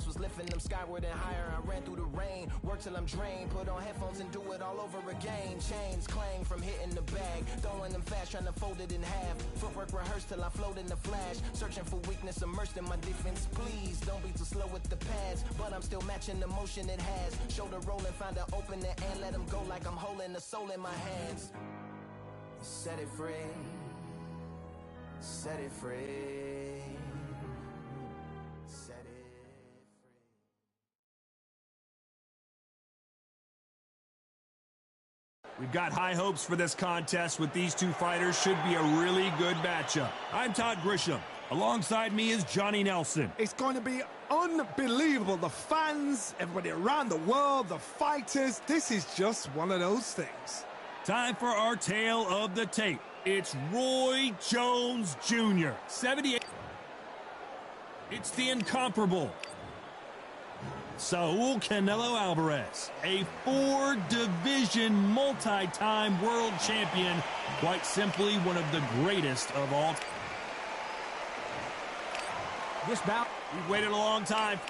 angels was lifting them skyward and higher. I ran through the rain, work till I'm drained, put on headphones and do it all over again. Chains clang from hitting the bag, throwing them fast, trying to fold it in half. Footwork rehearsed till I float in the flash, searching for weakness, immersed in my defense. Please don't be too slow with the pads, but I'm still matching the motion it has. Shoulder rolling, find an opening and let them go like I'm holding the soul in my hands. Set it free, set it free, set it free. We've got high hopes for this contest with these two fighters. Should be a really good matchup. I'm Todd Grisham. Alongside me is Johnny Nelson. It's going to be unbelievable. The fans, everybody around the world, the fighters. This is just one of those things. Time for our tale of the tape. It's Roy Jones Jr., 78. It's the incomparable Saul Canelo Alvarez, a 4-division multi-time world champion, quite simply one of the greatest of all time. This bout, we've waited a long time.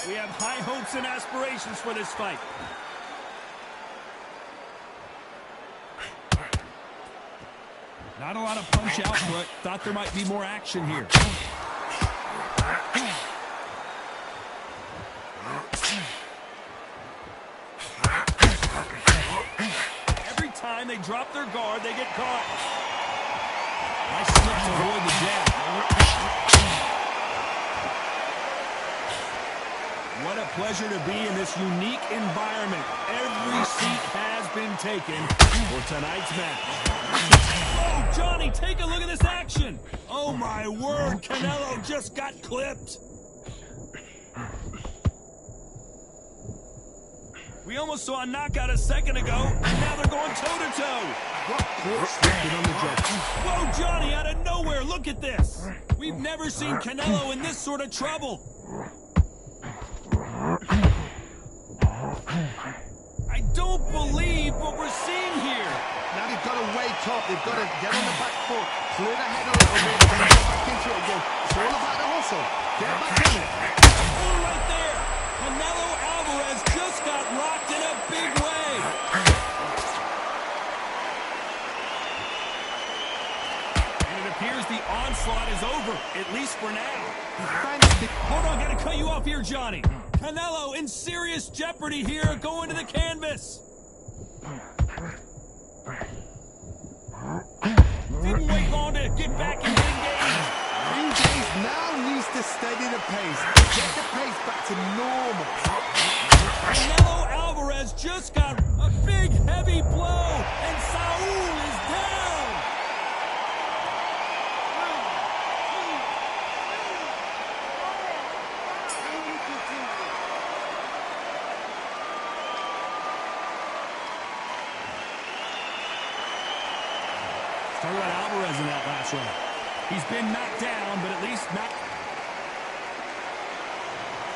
We have high hopes and aspirations for this fight. Not a lot of punch output. Thought there might be more action here. Every time they drop their guard, they get caught. Nice slip to avoid the jab. What a pleasure to be in this unique environment. Every seat has been taken for tonight's match. Oh, Johnny, take a look at this action. Oh, my word, Canelo just got clipped. We almost saw a knockout a second ago, and now they're going toe-to-toe. Whoa, Johnny, out of nowhere, look at this. We've never seen Canelo in this sort of trouble. I don't believe what we're seeing here. now they've got to wake up. They've got to get on the back foot, clear the head a little bit, and get back into it again. It's all about the hustle. Get back in it. Oh, right there. Canelo Alvarez just got rocked in a big way. And it appears the onslaught is over, at least for now. Hold on, gotta cut you off here, Johnny. Canelo in serious jeopardy here, going to the canvas. Didn't wait long to get back and get engaged. Engaged now needs to steady the pace. Get the pace back to normal. Canelo Alvarez just got a big, heavy blow, and Saul is down. Talk about Alvarez in that last round. He's been knocked down, but at least not.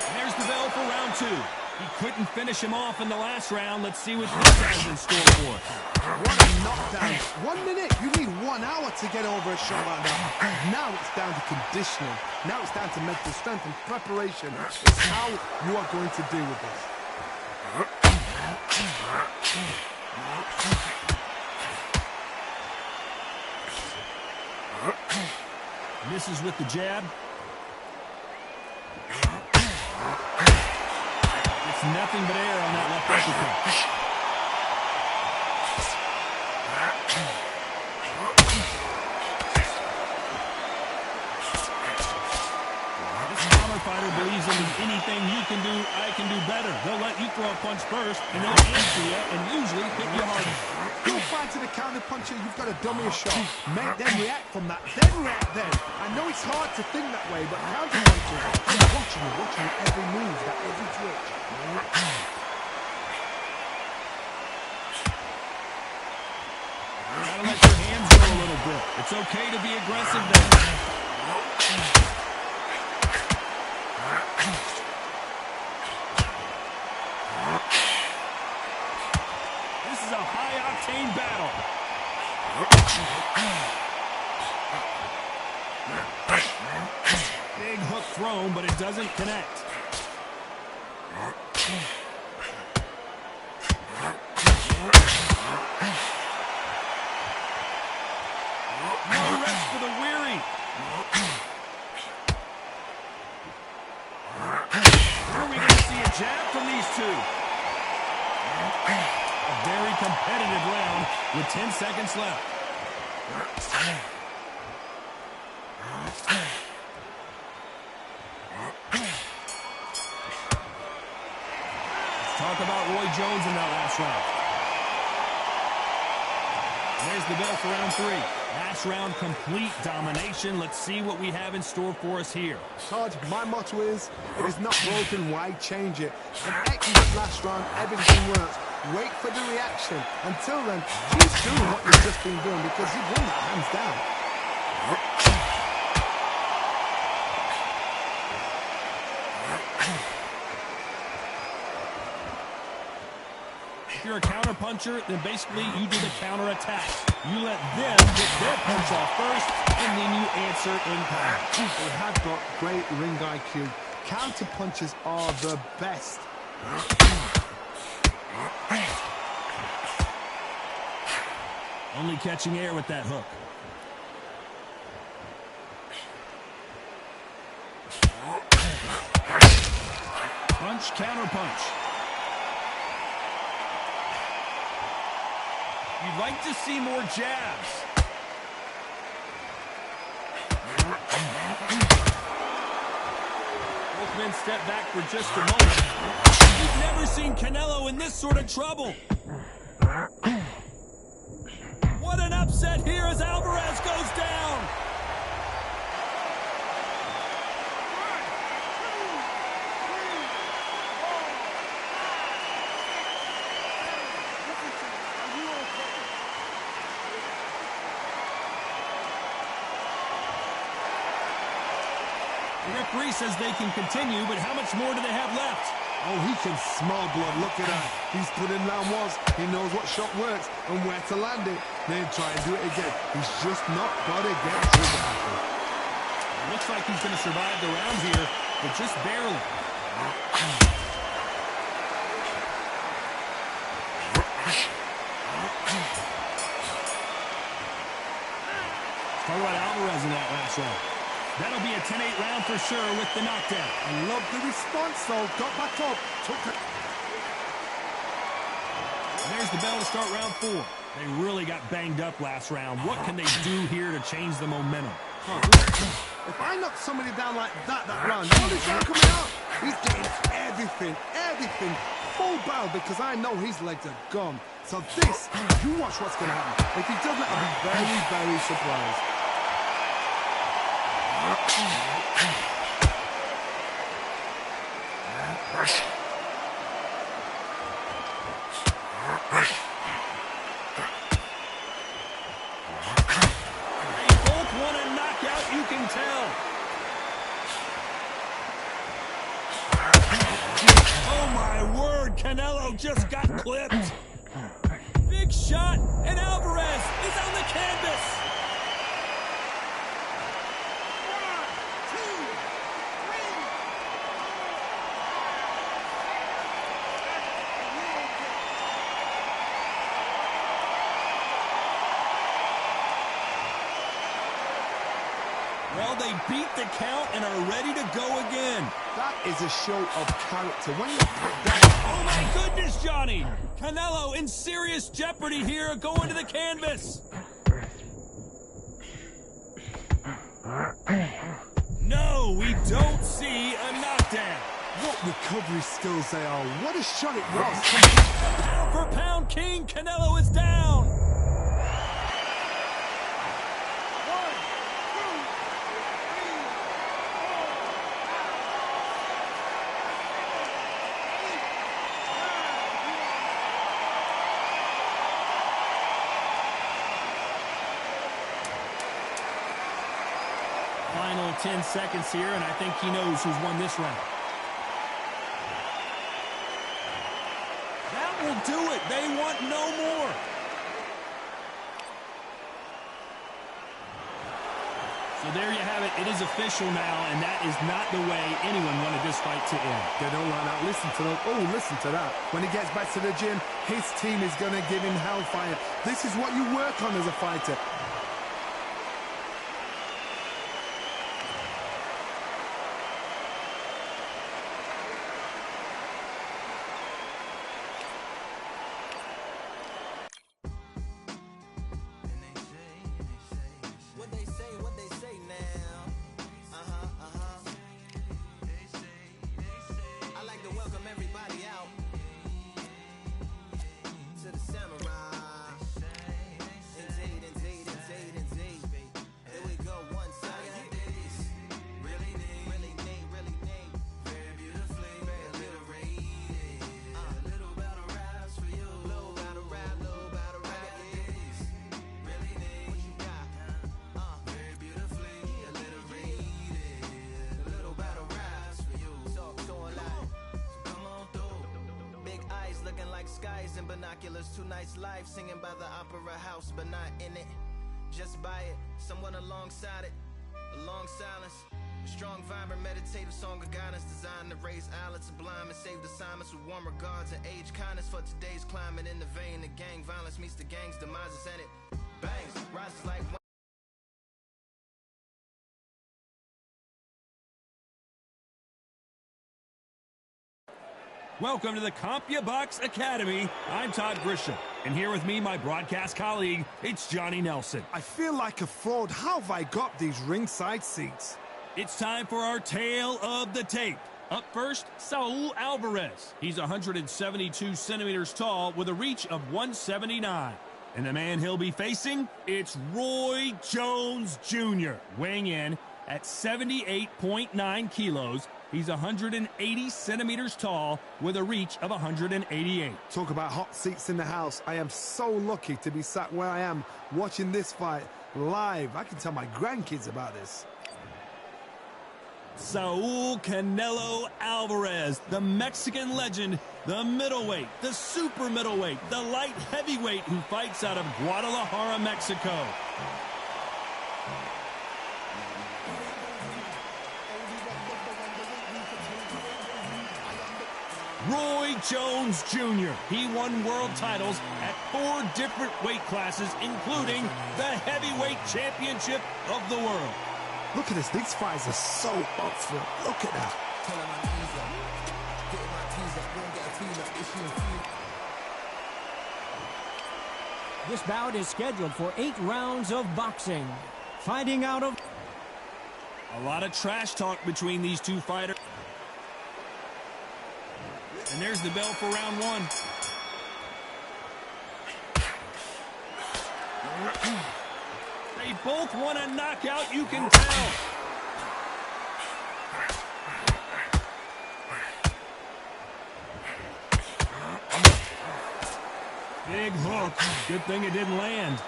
And there's the bell for round two. He couldn't finish him off in the last round. Let's see what this has in store for us. What a knockdown. 1 minute. You need 1 hour to get over a shot like that. Now it's down to conditioning. Now it's down to mental strength and preparation. It's how you are going to deal with this. Misses with the jab. It's nothing but air on that left uppercut. This counter fighter believes in anything you can do, I can do better. They'll let you throw a punch first, and they'll answer you and usually hit you harder. Go fight to the counter puncher, you've got to dummy a shot. Make them react from that, then react then. I know it's hard to think that way, but counter punching, I'm watching you every move, that every twitch. Gotta let your hands go a little bit. It's okay to be aggressive there. This is a high-octane battle. Big hook thrown, but it doesn't connect. No rest for the weary. Are we going to see a jab from these two? A very competitive round with 10 seconds left. Let's talk about Roy Jones in that last round. There's the bell for round 3. Last round, complete domination. Let's see what we have in store for us here. Todd, my motto is, if it's not broken, why change it? An excellent last round, everything works. Wait for the reaction. Until then, keep doing what you've just been doing because you've won that hands down. If you're a counter puncher, then basically you do the counter attack. You let them get their punch off first, and then you answer in kind. They have got great ring IQ. Counter punches are the best. Only catching air with that hook. Punch, counter punch. You'd like to see more jabs. Both men step back for just a moment. You've never seen Canelo in this sort of trouble. What an upset here as Alvarez goes down. The referee says they can continue, but how much more do they have left? Oh, he can smell blood. Look at that. He's put in round ones. He knows what shot works and where to land it. Then try and do it again. He's just not got to get through the battle. Looks like he's going to survive the round here, but just barely. Talk about Alvarez in that last round. That'll be a 10-8 round for sure with the knockdown. I love the response, though. Got back up. Took it. And there's the bell to start round 4. They really got banged up last round. What can they do here to change the momentum? If I knock somebody down like that round, nobody's not coming out. He's getting everything full barrel because I know his legs are gone. So this, you watch what's going to happen. If he doesn't, I'll be very, very surprised. They both want a knockout, you can tell. Oh my word, Canelo just got clipped. Big shot, and Alvarez is on the canvas. Well, they beat the count and are ready to go again. That is a show of character. When you put that... Oh, my goodness, Johnny. Canelo in serious jeopardy here going to the canvas. No, we don't see a knockdown. What recovery skills they are. What a shot it was. Pound for pound king, Canelo is down. Final 10 seconds here, and I think he knows who's won this round. That will do it. They want no more. So there you have it. It is official now, and that is not the way anyone wanted this fight to end. They don't like that. Listen to them. Oh, listen to that. When he gets back to the gym, his team is going to give him hellfire. This is what you work on as a fighter. What they say now. I like to welcome everybody out to the samurai. Indeed. Here we go, one second. Really neat. Very beautifully, very alliterated. Little battle raps for you. Little battle rap. Really neat. What you got? Very beautifully alliterated. Little battle raps for you. So alive. So come on through. Big eyes looking like skies and binoculars. Two nights live singing by the opera house, but not in it. Just by it, someone alongside it. A long silence. A strong, vibrant, meditative song of guidance designed to raise eyelids sublime and save the assignments with warm regards and age kindness for today's climate. In the vein, the gang violence meets the gang's demises, and it bangs, rises like one. Welcome to the CompuBox Academy. I'm Todd Grisham, and here with me, my broadcast colleague, it's Johnny Nelson. I feel like a fraud. How have I got these ringside seats? It's time for our tale of the tape. Up first, Saul Alvarez. He's 172 centimeters tall with a reach of 179. And the man he'll be facing, it's Roy Jones Jr., weighing in at 78.9 kilos. He's 180 centimeters tall with a reach of 188. Talk about hot seats in the house. I am so lucky to be sat where I am watching this fight live. I can tell my grandkids about this. Saul Canelo Alvarez, the Mexican legend, the middleweight, the super middleweight, the light heavyweight who fights out of Guadalajara, Mexico. Roy Jones Jr. He won world titles at 4 different weight classes, including the heavyweight championship of the world. Look at this. These fights are so up for it. Look at that. This bout is scheduled for 8 rounds of boxing. Fighting out of... A lot of trash talk between these two fighters. And there's the bell for round 1. They both want a knockout, you can tell. Big hook. Good thing it didn't land.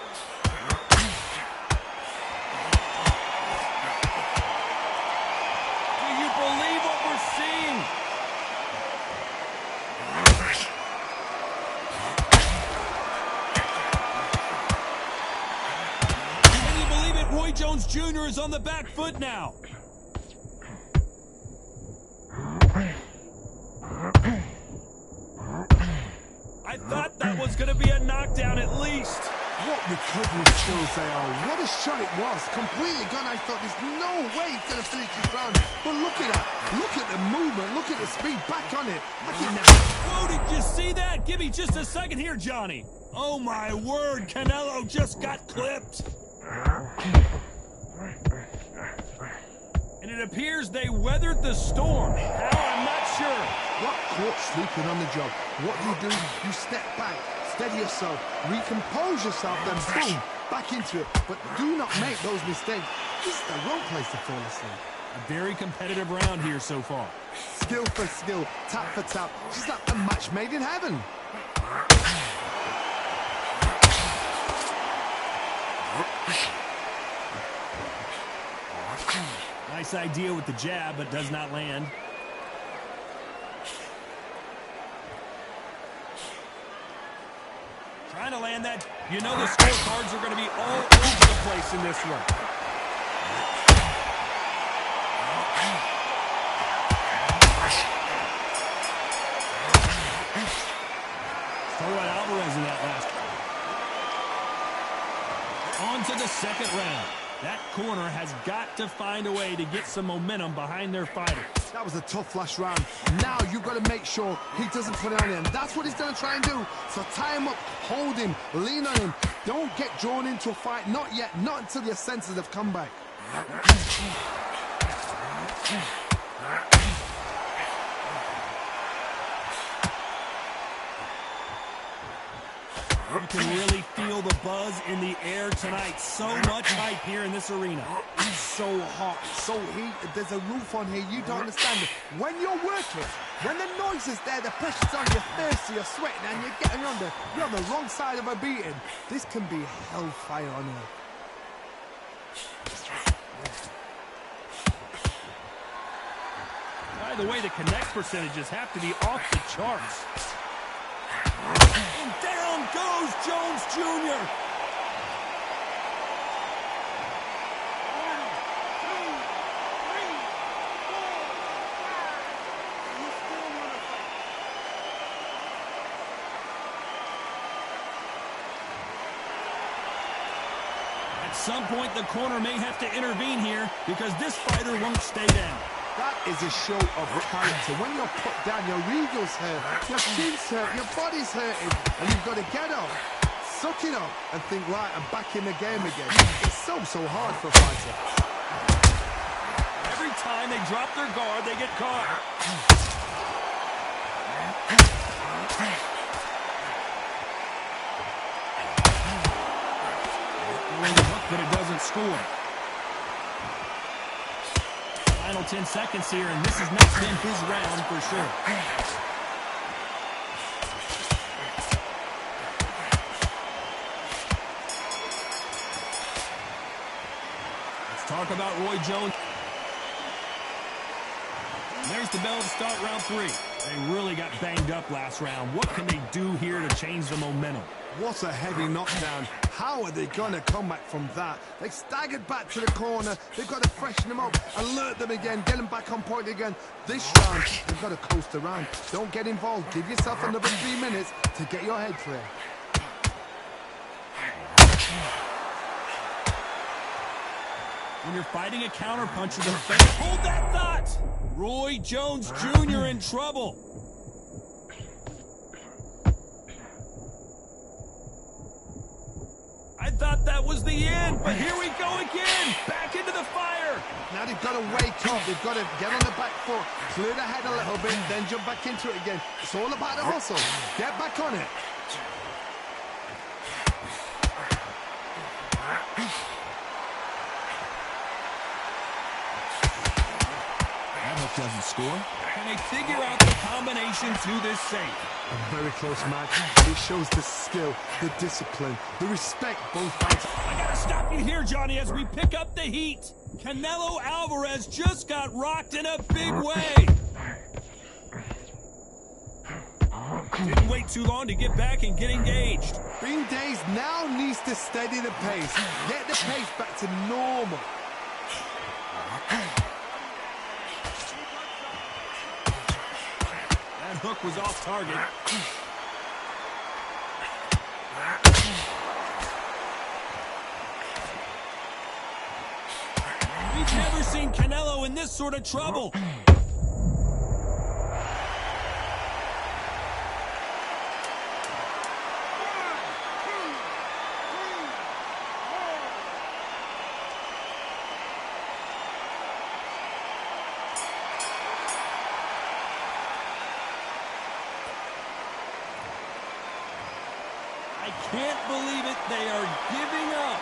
Do you believe what we're seeing? Roy Jones Jr. is on the back foot now. I thought that was going to be a knockdown at least. What recovery skills they are. What a shot it was. Completely gone. I thought there's no way he's going to finish this round. But look at that. Look at the movement. Look at the speed. Back on it. Whoa, did you see that? Give me just a second here, Johnny. Oh, my word. Canelo just got clipped. And it appears they weathered the storm. How? I'm not sure. What caught sleeping on the job? What do? You step back, steady yourself, recompose yourself, then boom, back into it. But do not make those mistakes. This is the wrong place to fall asleep. A very competitive round here so far. Skill for skill, tap for tap. Just like a match made in heaven. Nice idea with the jab, but does not land. Trying to land that. You know the scorecards are going to be all over the place in this one. second round. That corner has got to find a way to get some momentum behind their fighter. That was a tough last round. Now you've got to make sure he doesn't put it on him. That's what he's going to try and do. So tie him up, hold him, lean on him. Don't get drawn into a fight. Not yet. Not until your senses have come back. You can really feel the buzz in the air tonight. So much hype here in this arena. It's so hot, so heated. There's a roof on here. You don't understand it. When you're working, when the noise is there, the pressure's on, you're thirsty, you're sweating, and you're on the wrong side of a beating. This can be hellfire on earth. By the way, the connect percentages have to be off the charts. And down goes Jones Jr. At some point, the corner may have to intervene here because this fighter won't stay down. That is a show of character. When you're put down, your ego's hurt, your chin's hurt, your body's hurting, and you've got to get up, suck it up, and think, right, I'm back in the game again. It's so hard for a fighter. Every time they drop their guard, they get caught. But it doesn't score. Final 10 seconds here, and this has not been his round for sure. Let's talk about Roy Jones. There's the bell to start round 3. They really got banged up last round. What can they do here to change the momentum? What a heavy knockdown. How are they going to come back from that? They staggered back to the corner. They've got to freshen them up, alert them again, get them back on point again. This round, they've got to coast around. Don't get involved. Give yourself another 3 minutes to get your head clear. When you're fighting a counterpuncher, the fans hold that thought. Roy Jones Jr. in trouble. I thought that was the end, but here we go again. Back into the fire. Now they've got to wake up. They've got to get on the back foot, clear the head a little bit, then jump back into it again. It's all about the hustle. Get back on it. That hook doesn't score. Can they figure out the combination to this safe? A very close match. It shows the skill, the discipline, the respect both fighters. I gotta stop you here, Johnny, as we pick up the heat. Canelo Alvarez just got rocked in a big way. Didn't wait too long to get back and get engaged. Bean Days now needs to steady the pace. Get the pace back to normal. That hook was off target. We've never seen Canelo in this sort of trouble. I can't believe it. They are giving up.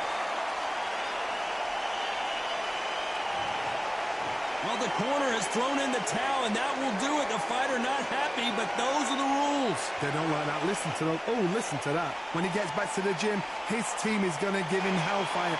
Well, the corner has thrown in the towel, and that will do it. The fighter not happy, but those are the rules. They don't like that. Listen to those. Oh, listen to that. When he gets back to the gym, his team is going to give him hellfire.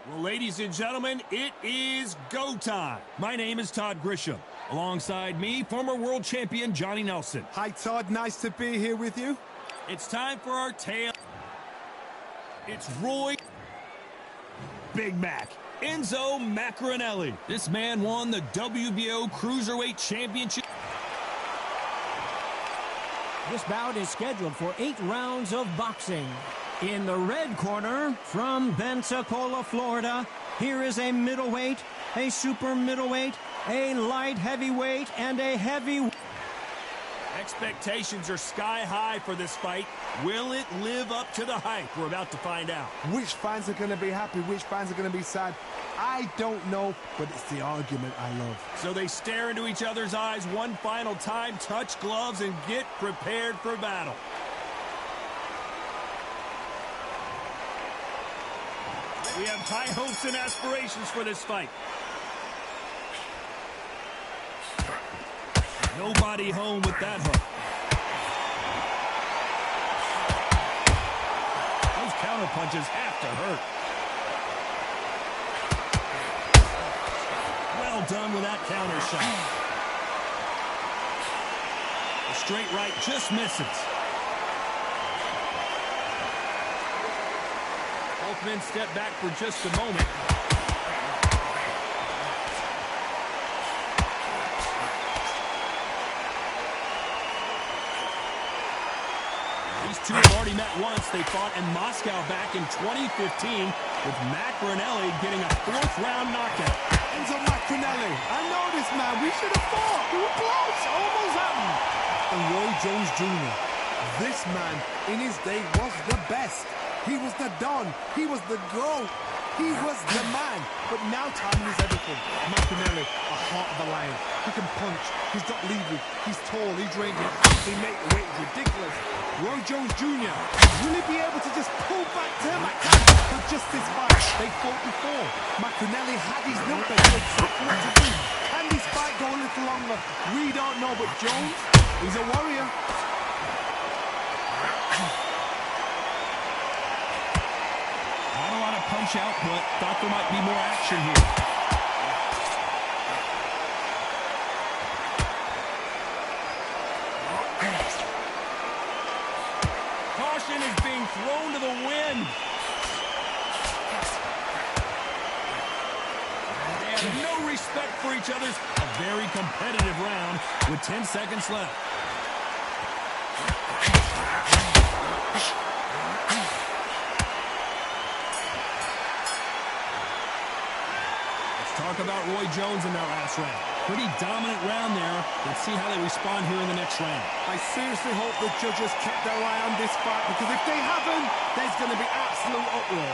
Well, ladies and gentlemen, it is go time. My name is Todd Grisham. Alongside me, former world champion Johnny Nelson. Hi, Todd. Nice to be here with you. It's time for our tale. It's Roy Big Mac Enzo Maccarinelli. This man won the WBO Cruiserweight Championship. This bout is scheduled for 8 rounds of boxing. In the red corner, from Pensacola, Florida, here is a middleweight, a super middleweight, a light heavyweight, and a heavyweight. Expectations are sky high for this fight. Will it live up to the hype? We're about to find out. Which fans are going to be happy? Which fans are going to be sad? I don't know, but it's the argument I love. So they stare into each other's eyes one final time, touch gloves, and get prepared for battle. We have high hopes and aspirations for this fight. Nobody home with that hook. Those counter punches have to hurt. Well done with that counter shot. The straight right just misses. Both men step back for just a moment. These two have already met once. They fought in Moscow back in 2015 with Maccarinelli getting a 4th-round knockout. Enzo Maccarinelli, I know this man. We should have fought. We were close. Almost happened. And Roy Jones Jr., this man in his day was the best. He was the Don. He was the GOAT. He was the man. But now timing is everything. Maccarinelli, a heart of a lion. He can punch. He's got leverage. He's tall. He's ranging. He makes the weight ridiculous. Roy Jones Jr., will he be able to just pull back to Maccarinelli for just this fight? They fought before. Maccarinelli had his number. He knew exactly what to do. Can this fight go a little longer? We don't know. But Jones, he's a warrior. Punch out, but thought there might be more action here. Caution is being thrown to the wind. They have no respect for each other. A very competitive round with 10 seconds left. Talk about Roy Jones in that last round. Pretty dominant round there. Let's see how they respond here in the next round. I seriously hope the judges kept their eye on this fight, because if they haven't, there's going to be absolute uproar.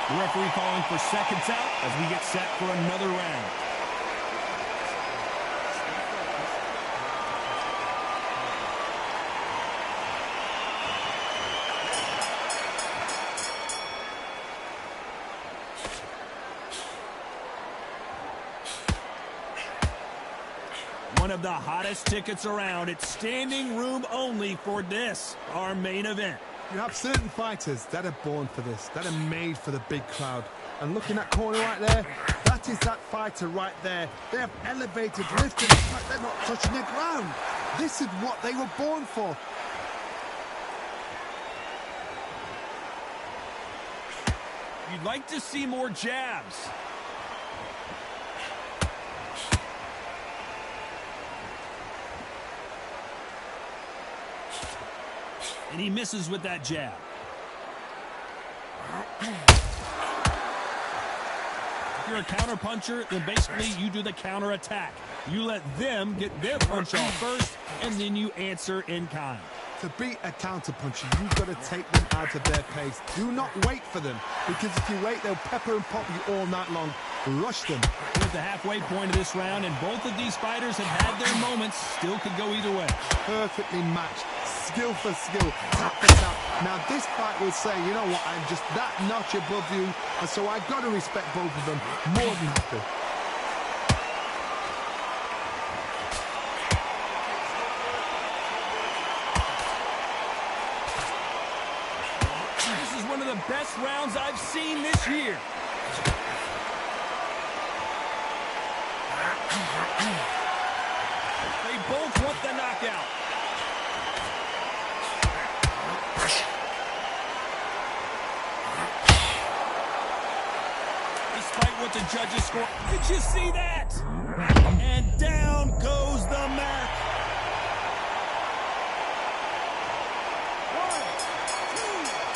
The referee calling for seconds out as we get set for another round. One of the hottest tickets around. It's standing room only for this, our main event. You have certain fighters that are born for this, that are made for the big crowd. And looking at that corner right there, that is that fighter right there. They have elevated, lifted, like they're not touching the ground. This is what they were born for. You'd like to see more jabs. And he misses with that jab. If you're a counter puncher, then basically you do the counter attack. You let them get their punch off first, and then you answer in kind. To beat a counter-puncher, you've got to take them out of their pace. Do not wait for them, because if you wait, they'll pepper and pop you all night long. Rush them. We're at the halfway point of this round, and both of these fighters have had their moments. Still could go either way. Perfectly matched. Skill for skill. Tap for tap. Now, this fight will say, you know what, I'm just that notch above you, and so I've got to respect both of them more than happy. This is one of the best rounds I've seen this year. They both want the knockout. Despite what the judges score. Did you see that? And down goes the mat. 1, 2, 3.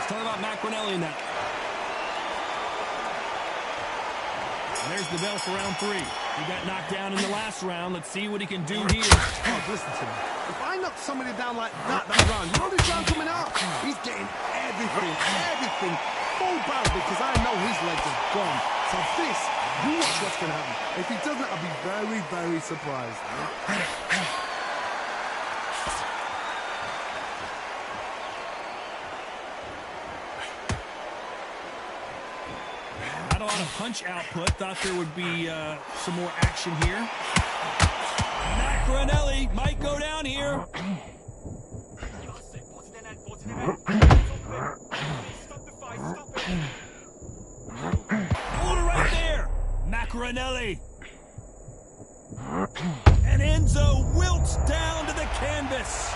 Talk about Macronelli in that. And there's the bell for round 3. He got knocked down in the last round. Let's see what he can do here. Oh, listen to me. If I knock somebody down like that round, you know this round coming out? He's getting everything full barrel because I know his legs are gone. So this, you watch what's going to happen. If he doesn't, I'll be very, very surprised. Not a lot of punch output. Thought there would be some more action here. Macronelli might go down here. Hold it right there. Macronelli. And Enzo wilts down to the canvas.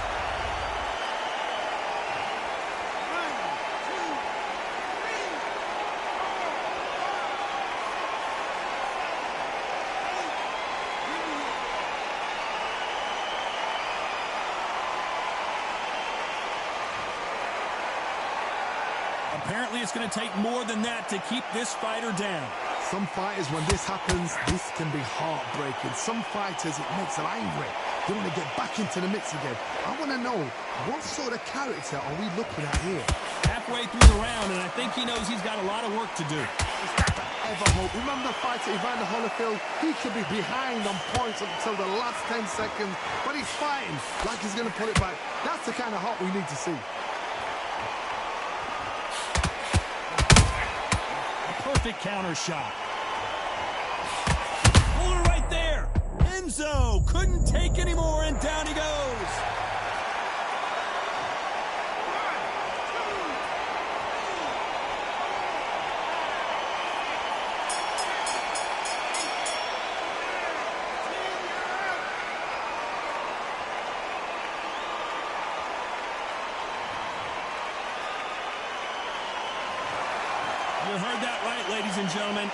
Apparently, it's going to take more than that to keep this fighter down. Some fighters, when this happens, this can be heartbreaking. Some fighters, it makes them angry. They want to get back into the mix again. I want to know, what sort of character are we looking at here? Halfway through the round, and I think he knows he's got a lot of work to do. Is that to ever hope? Remember the fight at Evander Holyfield? He could be behind on points until the last 10 seconds, but he's fighting like he's going to pull it back. That's the kind of heart we need to see. Perfect counter shot. Hold it right there. Enzo couldn't take any more, and down he goes. You heard that right, ladies and gentlemen.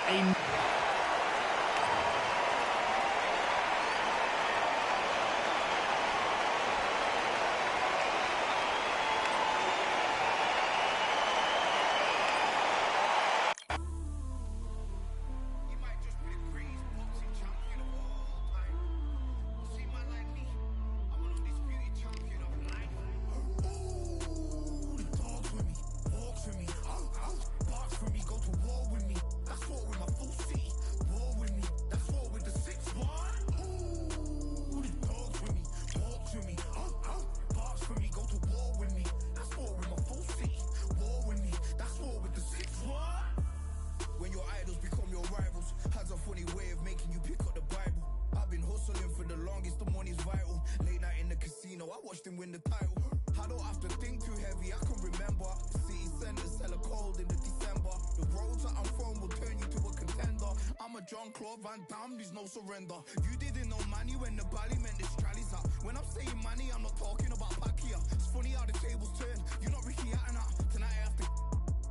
Win the title. I don't have to think too heavy, I can remember. The city center's hella cold in the December. The roads that I'm from will turn you to a contender. I'm a John Claude Van Damme, there's no surrender. You didn't know money when the bally meant this trallies up. When I'm saying money, I'm not talking about Pakia. It's funny how the tables turn. You're not Ricky Hatton. Tonight I have to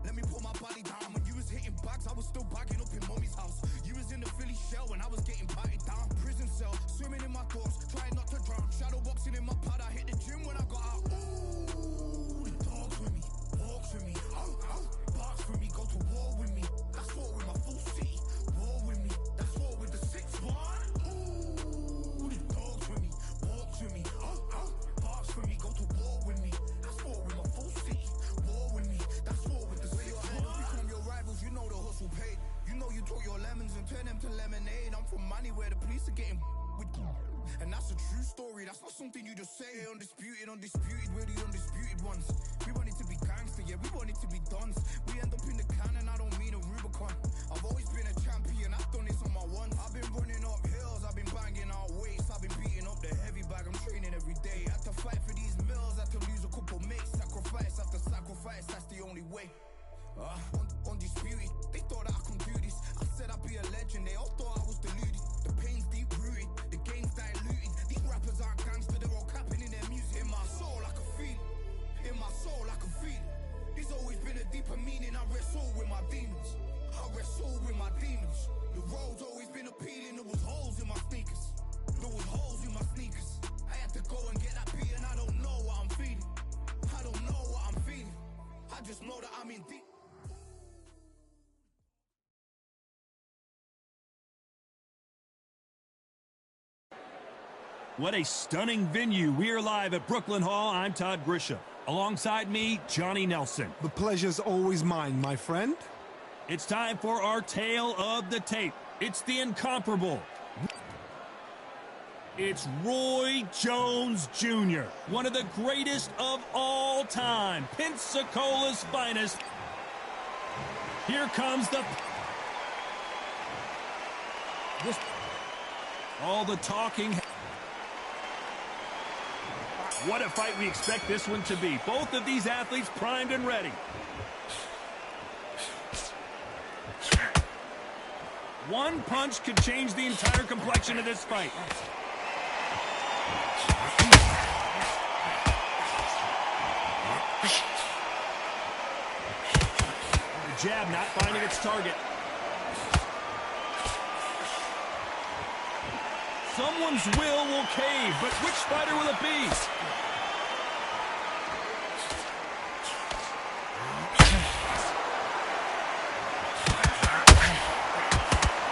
let me put my body down. When you was hitting bags, I was still bagging up in mommy's house. You was in the Philly shell when I was getting patted down. Prison cell, swimming in my thoughts, trying not to drown. Shadow boxing undisputed, we're the undisputed ones. We want it to be gangster, yeah, we want it to be dons. We end up in the can and I don't mean a Rubicon. I've always been a champion, I've done this on my ones. I've been running up hills, I've been banging out weights, I've been beating up the heavy bag, I'm training every day. Had to fight for these mills, had to lose a couple mates. Sacrifice after sacrifice, that's the only way. Undisputed, they thought that I could do this. I said I'd be a legend, they all thought I was deluded. The pain's deep rooted, the game's diluted. These rappers aren't gangster, they're all capping in their music. In my soul I can feel it, in my soul I can feel it. There's always been a deeper meaning, I wrestle with my demons. I wrestle with my demons. The road's always been appealing, there was holes in my sneakers. There was holes in my sneakers. I had to go and get that beat and I don't know what I'm feeling. I don't know what I'm feeling. I just know that I'm in deep. What a stunning venue. We are live at Brooklyn Hall. I'm Todd Grisham. Alongside me, Johnny Nelson. The pleasure's always mine, my friend. It's time for our tale of the tape. It's the incomparable. It's Roy Jones Jr., one of the greatest of all time. Pensacola's finest. Here comes the... All the talking... What a fight we expect this one to be. Both of these athletes primed and ready. One punch could change the entire complexion of this fight. The jab not finding its target. Someone's will cave, but which fighter will it be?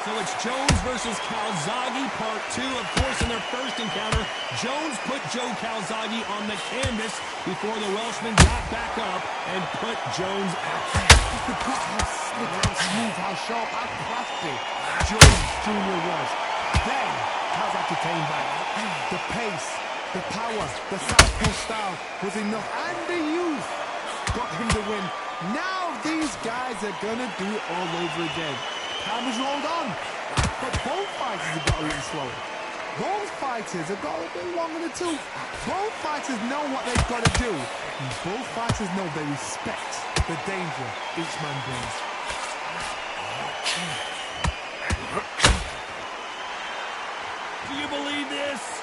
So it's Jones versus Calzaghe, part 2. Of course, in their first encounter, Jones put Joe Calzaghe on the canvas before the Welshman got back up and put Jones out. Just the cut, how slick, how smooth, how sharp, how crafty Jones Jr. was. Then Calzaghe came back. The pace, the power, the southpaw style was enough, and the youth got him the win. Now these guys are gonna do it all over again. Cameras rolled on, but both fighters have got a little slower. Both fighters have got a bit long in the tooth. Both fighters know what they've got to do. And both fighters know they respect the danger each man brings. Do you believe this?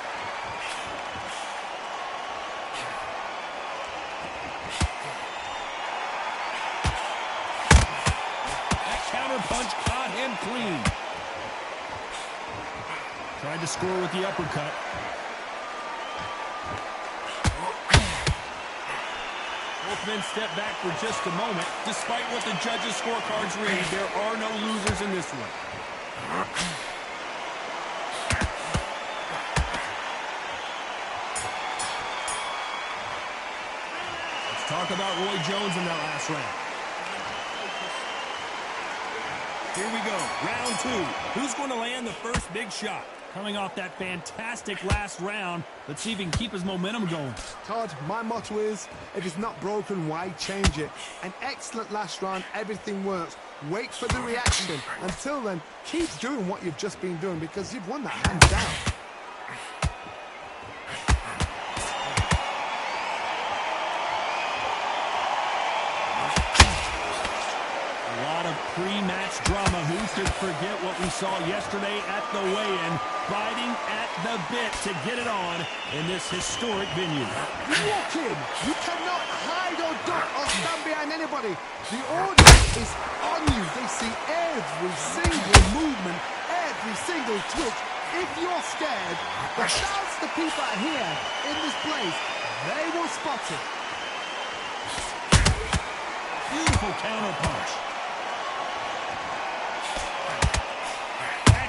That counter punch caught him clean. Tried to score with the uppercut. Both men step back for just a moment. Despite what the judges' scorecards read, there are no losers in this one. Let's talk about Roy Jones in that last round. Here we go, round 2. Who's going to land the first big shot? Coming off that fantastic last round, let's see if he can keep his momentum going. Todd, my motto is, if it's not broken, why change it? An excellent last round, everything works. Wait for the reaction. Until then, keep doing what you've just been doing because you've won that hands down. Pre-match drama. Who could forget what we saw yesterday at the weigh-in, biting at the bit to get it on in this historic venue. You walk in, you cannot hide or duck or stand behind anybody. The audience is on you. They see every single movement, every single twitch. If you're scared, the chance the people are here in this place, they will spot it. Beautiful counter punch.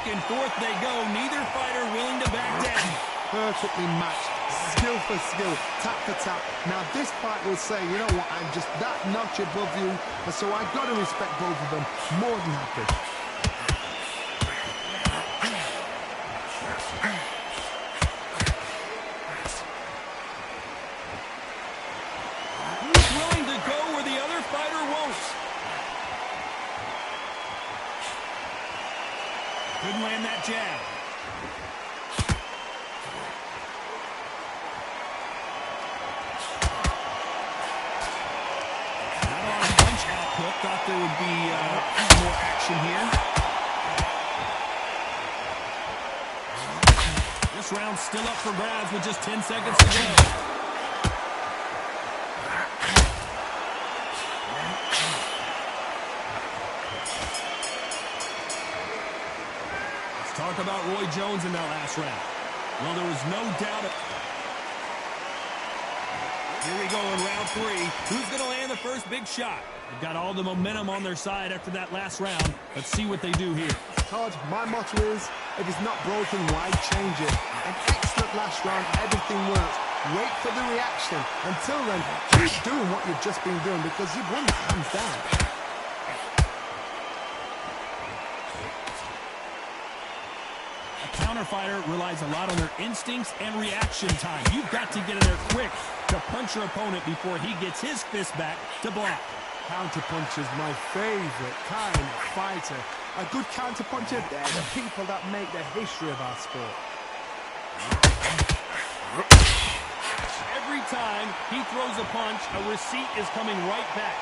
And forth they go, neither fighter willing to back down. Perfectly matched, skill for skill, tap for tap. Now this fight will say, you know what, I'm just that notch above you, and so I've got to respect both of them more than happy. Couldn't land that jab. Not a lot of punch output. Thought there would be more action here. This round's still up for grabs with just 10 seconds to go. Talk about Roy Jones in that last round. Well, there was no doubt. Here we go in round 3. Who's going to land the first big shot? They've got all the momentum on their side after that last round. Let's see what they do here. Todd, my motto is, if it's not broken, why change it? An excellent last round, everything works. Wait for the reaction. Until then, keep doing what you've just been doing because you've won the hands down. Counterfighter relies a lot on their instincts and reaction time. You've got to get in there quick to punch your opponent before he gets his fist back to block. Counterpunch is my favorite kind of fighter. A good counterpuncher, they're the people that make the history of our sport. Every time he throws a punch, a receipt is coming right back.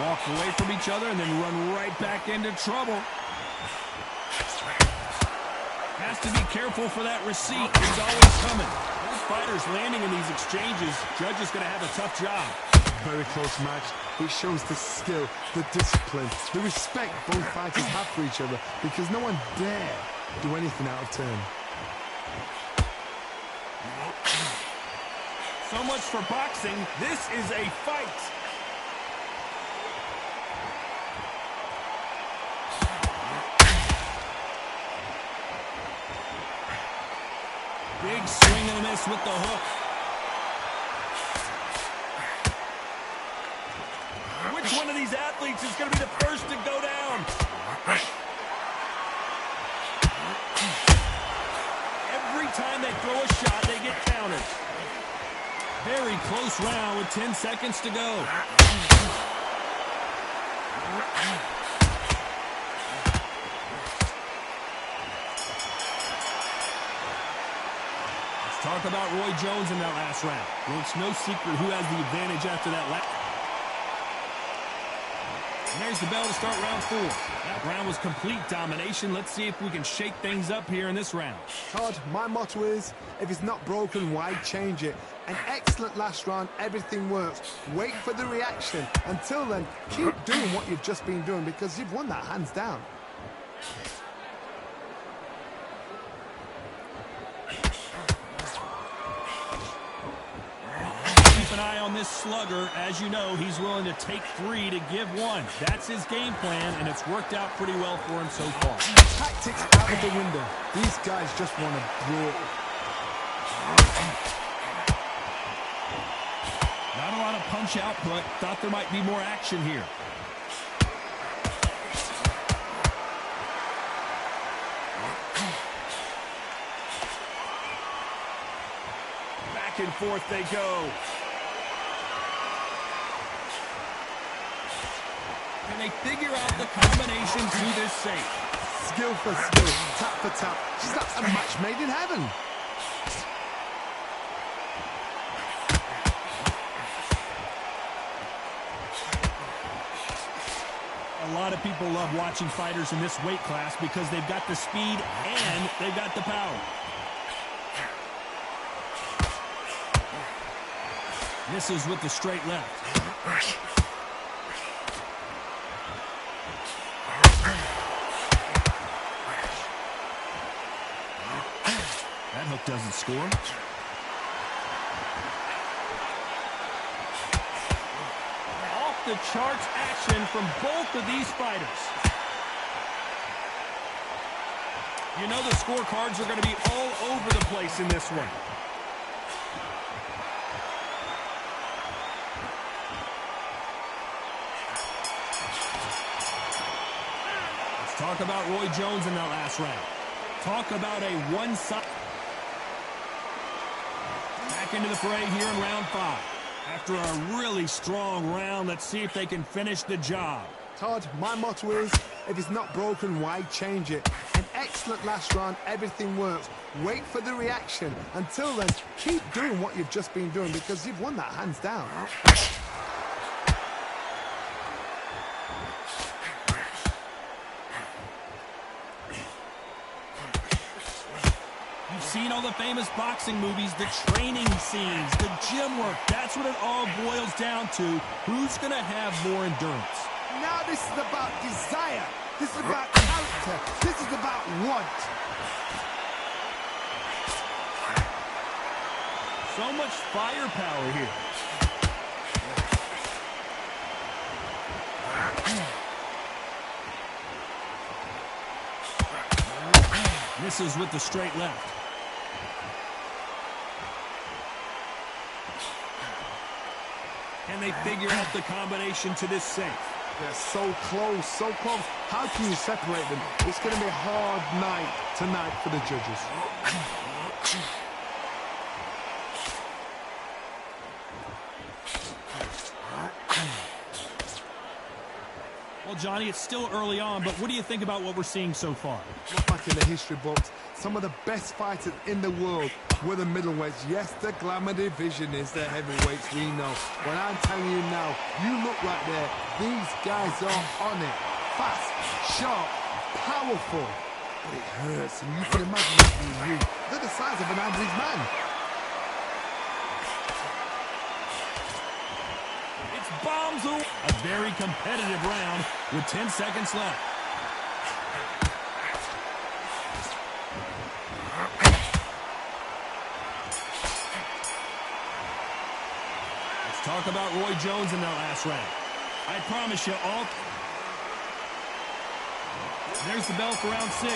Walk away from each other and then run right back into trouble. Has to be careful for that receipt. It's always coming. Those fighters landing in these exchanges, judge is going to have a tough job. Very close match. It shows the skill, the discipline, the respect both fighters have for each other because no one dare do anything out of turn. So much for boxing. This is a fight. Big swing and a miss with the hook. Which one of these athletes is going to be the first to go down? Every time they throw a shot, they get countered. Very close round with 10 seconds to go. Talk about Roy Jones in that last round. Well, it's no secret who has the advantage after that last. And there's the bell to start round 4. That round was complete domination. Let's see if we can shake things up here in this round. Todd, my motto is, if it's not broken, why change it? An excellent last round, everything works. Wait for the reaction. Until then, keep doing what you've just been doing because you've won that hands down. Keep an eye on this slugger. As you know, he's willing to take 3 to give 1. That's his game plan, and it's worked out pretty well for him so far. Tactics out of the window. These guys just want to brawl. Not a lot of punch output. Thought there might be more action here. Back and forth they go. Can they figure out the combination to this safe? Skill for skill, tap for tap. She's like a match made in heaven. A lot of people love watching fighters in this weight class because they've got the speed and they've got the power. Misses with the straight left. That hook doesn't score. Off the charts action from both of these fighters. You know the scorecards are going to be all over the place in this one. Let's talk about Roy Jones in that last round. Talk about a one-side. Back into the fray here in round 5. After a really strong round, let's see if they can finish the job. Todd, my motto is, if it's not broken, why change it? An excellent last round, everything works. Wait for the reaction. Until then, keep doing what you've just been doing because you've won that hands down. You've seen all the famous boxing movies, the training scenes, the gym work. That's what it all boils down to. Who's going to have more endurance? Now this is about desire. This is about character. This is about want. So much firepower here. Misses with the straight left. Can they figure out the combination to this safe? They're so close, so close. How can you separate them? It's going to be a hard night tonight for the judges. Well, Johnny, it's still early on, but what do you think about what we're seeing so far? Look back in the history books. Some of the best fighters in the world were the middleweights. Yes, the glamour division is the heavyweights, we know. But I'm telling you now, you look right there. These guys are on it. Fast, sharp, powerful. But it hurts, and you can imagine it being you. They're the size of an average man. It's bombs away. A very competitive round with 10 seconds left. Let's talk about Roy Jones in that last round. I promise you all. There's the bell for round 6.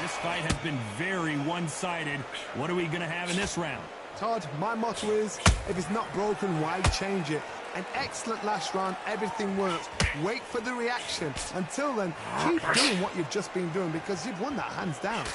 This fight has been very one-sided. What are we going to have in this round? Todd, my motto is, if it's not broken, why change it? An excellent last round, everything works. Wait for the reaction. Until then, keep doing what you've just been doing because you've won that hands down.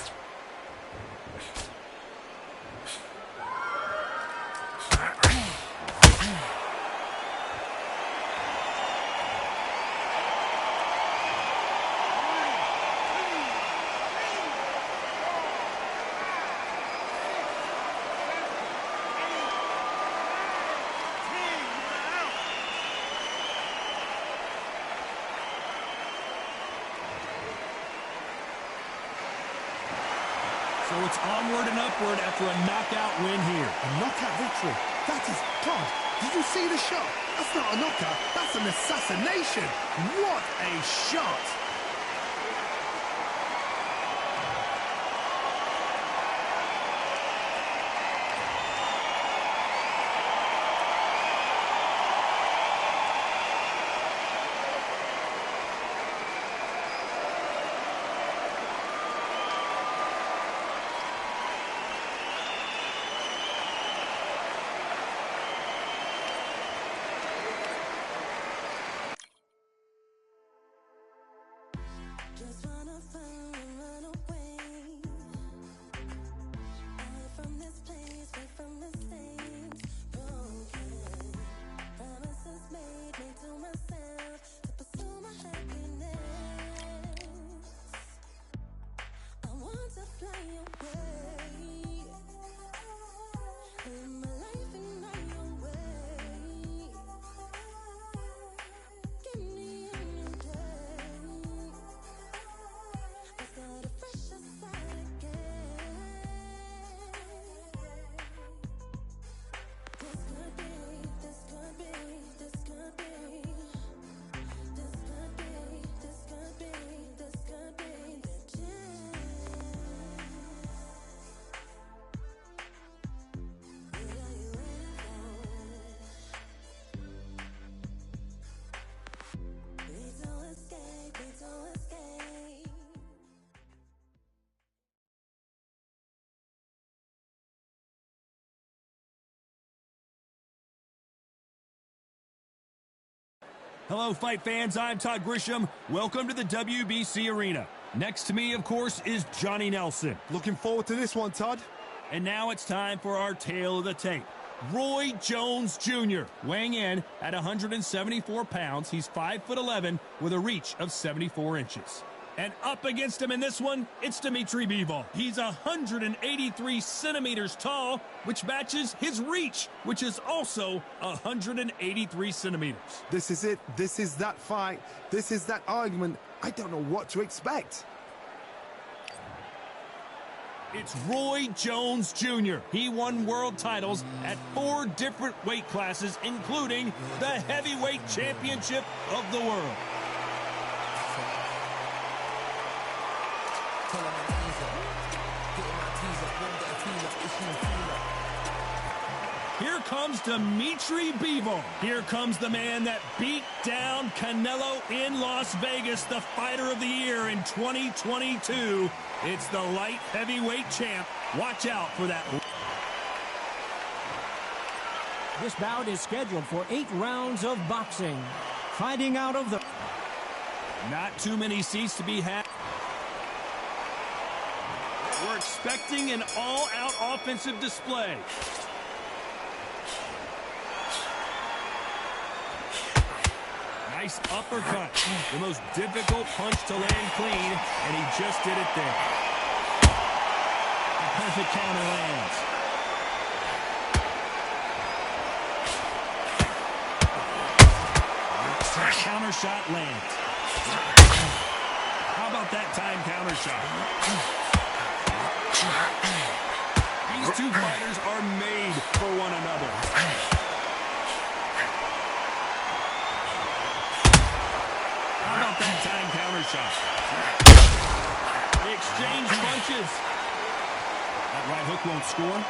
So it's onward and upward after a knockout win here. A knockout victory. That is, Todd, did you see the shot? That's not a knockout. That's an assassination. What a shot. Just wanna fall and run away. Away from this place, away from the stains. Broken promises made me to myself to pursue my happiness. I want to fly away. Live my life in your way. Give me a new day. I start afresh aside again. This could be, this could be, this could be. This could be, this could be, this could be the chance. What are you waiting for? Need to escape, need to escape. Hello, fight fans. I'm Todd Grisham. Welcome to the WBC Arena. Next to me, of course, is Johnny Nelson. Looking forward to this one, Todd. And now it's time for our tale of the tape. Roy Jones Jr., weighing in at 174 pounds. He's 5'11" with a reach of 74 inches. And up against him in this one, it's Dmitry Bivol. He's 183 centimeters tall, which matches his reach, which is also 183 centimeters. This is it. This is that fight. This is that argument. I don't know what to expect. It's Roy Jones Jr. He won world titles at 4 different weight classes, including the heavyweight championship of the world. Here comes Dmitry Bivol. Here comes the man that beat down Canelo in Las Vegas, the fighter of the year in 2022. It's the light heavyweight champ. Watch out for that. This bout is scheduled for 8 rounds of boxing. Fighting out of the... Not too many seats to be had. We're expecting an all-out offensive display. Nice uppercut. The most difficult punch to land clean, and he just did it there. A perfect counter lands. Counter shot lands. How about that time counter shot? These two fighters are made for one another. How about that time counter shot? They exchange punches. That right hook won't score.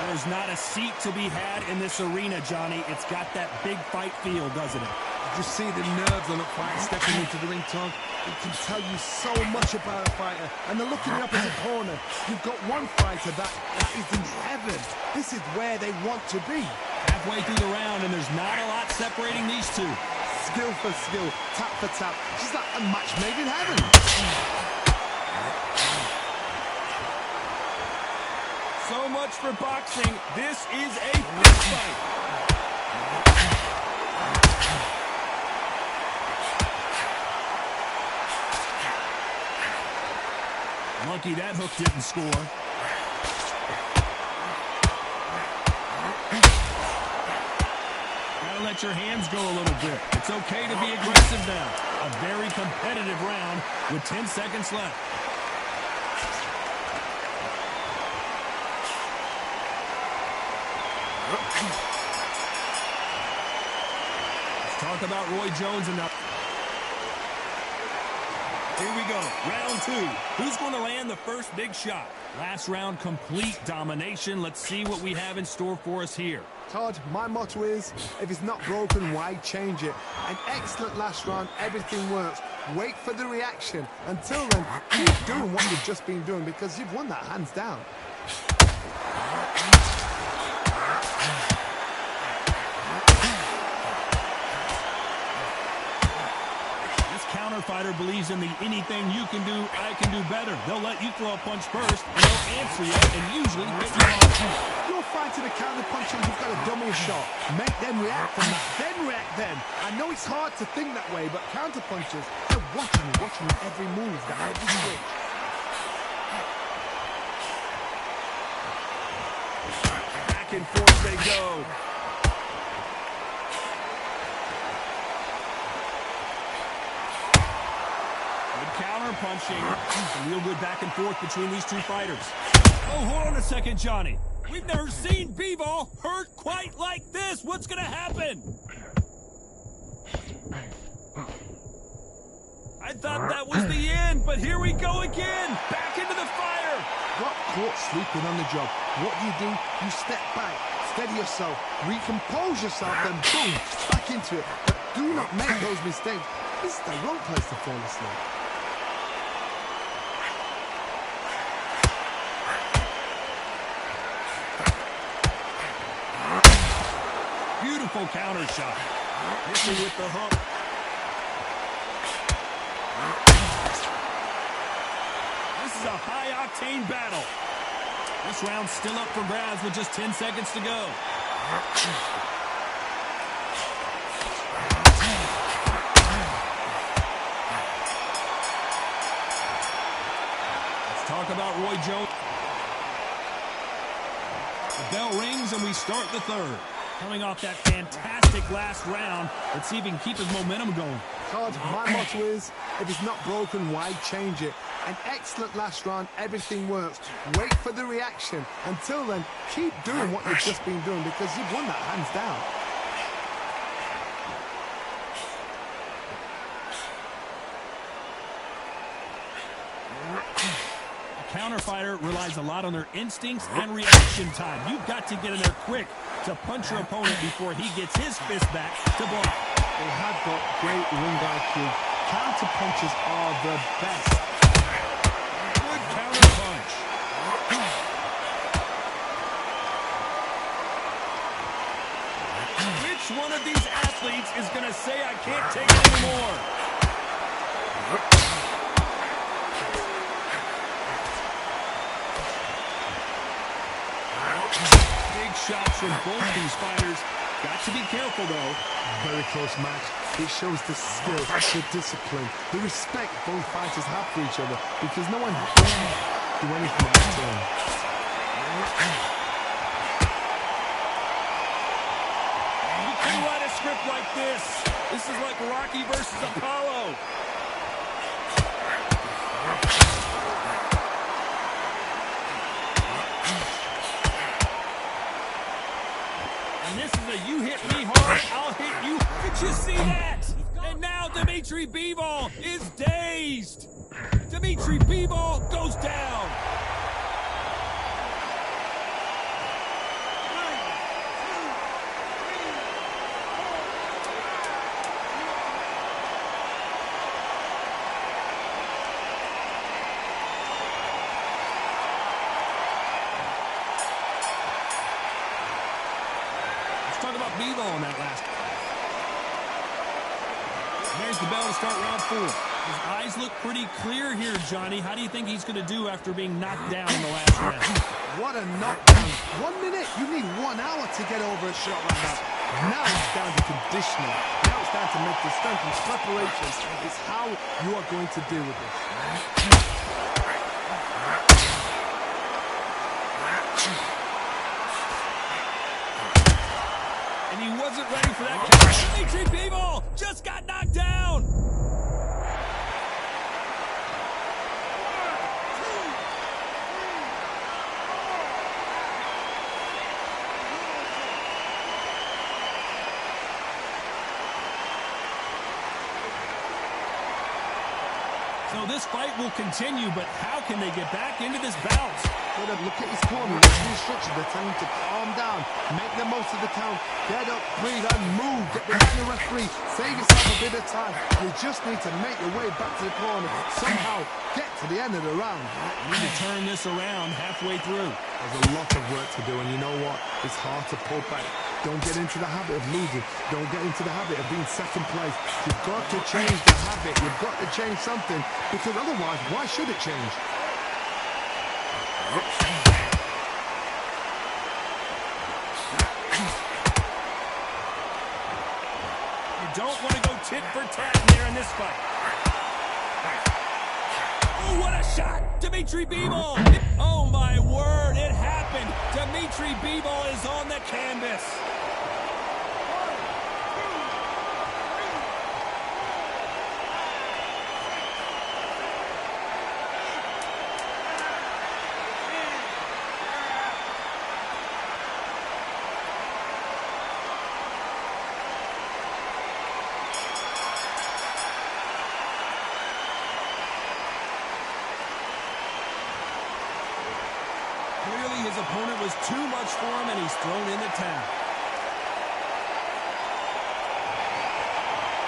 There's not a seat to be had in this arena, Johnny. It's got that big fight feel, doesn't it? You see the nerves on a fighter stepping into the ring, Tom. It can tell you so much about a fighter. And they're looking up as a corner. You've got one fighter that is in heaven. This is where they want to be. Halfway through the round, and there's not a lot separating these two. Skill for skill, tap for tap. She's like a match made in heaven. So much for boxing. This is a fist fight. Lucky that hook didn't score. Gotta let your hands go a little bit. It's okay to be aggressive now. A very competitive round with 10 seconds left. Let's talk about Roy Jones and now. Here we go, round 2. Who's going to land the first big shot? Last round, complete domination. Let's see what we have in store for us here. Todd, my motto is, if it's not broken, why change it? An excellent last round, everything works. Wait for the reaction. Until then, keep doing what you've just been doing because you've won that hands down. Fighter believes in the anything you can do, I can do better. They'll let you throw a punch first, and they'll answer you, and usually hit you off. You're fighting a counter punch and you've got a dummy shot. Make them react from that. Then react then. I know it's hard to think that way, but counter punchers, they're watching you every move, every switch. Back and forth they go. Counter punching. Some real good back and forth between these two fighters. Oh, hold on a second, Johnny. We've never seen Bivol hurt quite like this. What's going to happen? I thought that was the end, but here we go again. Back into the fire. Got caught sleeping on the job. What do? You step back, steady yourself, recompose yourself, then boom, back into it. But do not make those mistakes. This is the wrong place to fall asleep. Beautiful counter shot. Missing with the hook. This is a high-octane battle. This round's still up for grabs with just 10 seconds to go. Let's talk about Roy Jones. The bell rings and we start the third. Coming off that fantastic last round, let's see if he can keep his momentum going. Todd, my motto is, if it's not broken, why change it? An excellent last round, everything works. Wait for the reaction. Until then, keep doing what you've just been doing because you've won that hands down. Counter fighter relies a lot on their instincts and reaction time. You've got to get in there quick to punch your opponent before he gets his fist back to block. They have got great ring IQ. Counter punches are the best. Good counter punch. Which one of these athletes is going to say, I can't take it anymore? Big shots from both these fighters. Got to be careful, though. Very close match. It shows the skill, the discipline, the respect both fighters have for each other because no one can do anything in return. You can write a script like this. This is like Rocky versus Apollo. And this is a you hit me hard, I'll hit you. Did you see that? And now Dimitri Bivol is dazed. Dimitri Bivol goes down. Talk about Bivol on that last. There's the bell to start round 4. His eyes look pretty clear here, Johnny. How do you think he's going to do after being knocked down in the last round? What a knockdown. 1 minute. You need 1 hour to get over a shot like that. Now it's down to conditioning. Now it's down to mental strength and preparation. It's how you are going to deal with this. And he wasn't ready for that counter. Dimitri Bivol just got knocked down. So this fight will continue, but how can they get back into this bounce? Look at his corner. Look at the instructions. They're telling him to calm down. Make the most of the count. Get up, breathe, and move. Get behind the referee. Save yourself a bit of time. You just need to make your way back to the corner. Somehow get to the end of the round. You need to turn this around halfway through. There's a lot of work to do, and you know what? It's hard to pull back. Don't get into the habit of losing. Don't get into the habit of being second place. You've got to change the habit. You've got to change something, because otherwise, why should it change? You don't want to go tit for tat here in this fight. Oh, what a shot! Dimitri Bivol! Oh, my word, it happened! Dimitri Bivol is on the canvas. Clearly his opponent was too much for him, and he's thrown in the towel.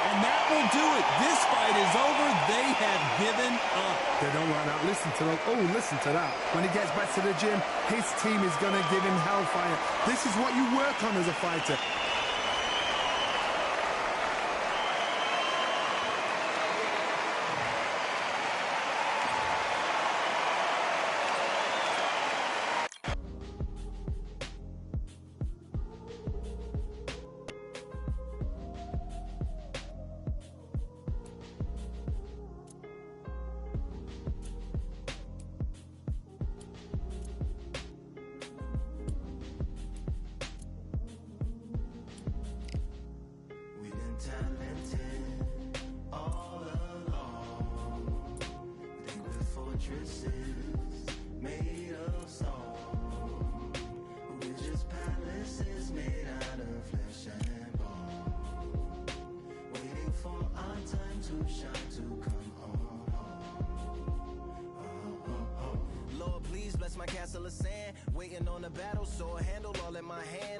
And that will do it. This fight is over. They have given up. They don't like that. Listen to that. Oh, listen to that. When he gets back to the gym, his team is going to give him hellfire. This is what you work on as a fighter. houses made of stone. We're just palaces made out of flesh and bone, waiting for our time to shine, to come on home. Lord, please bless my castle of sand, waiting on the battle sword, handle all in my hand.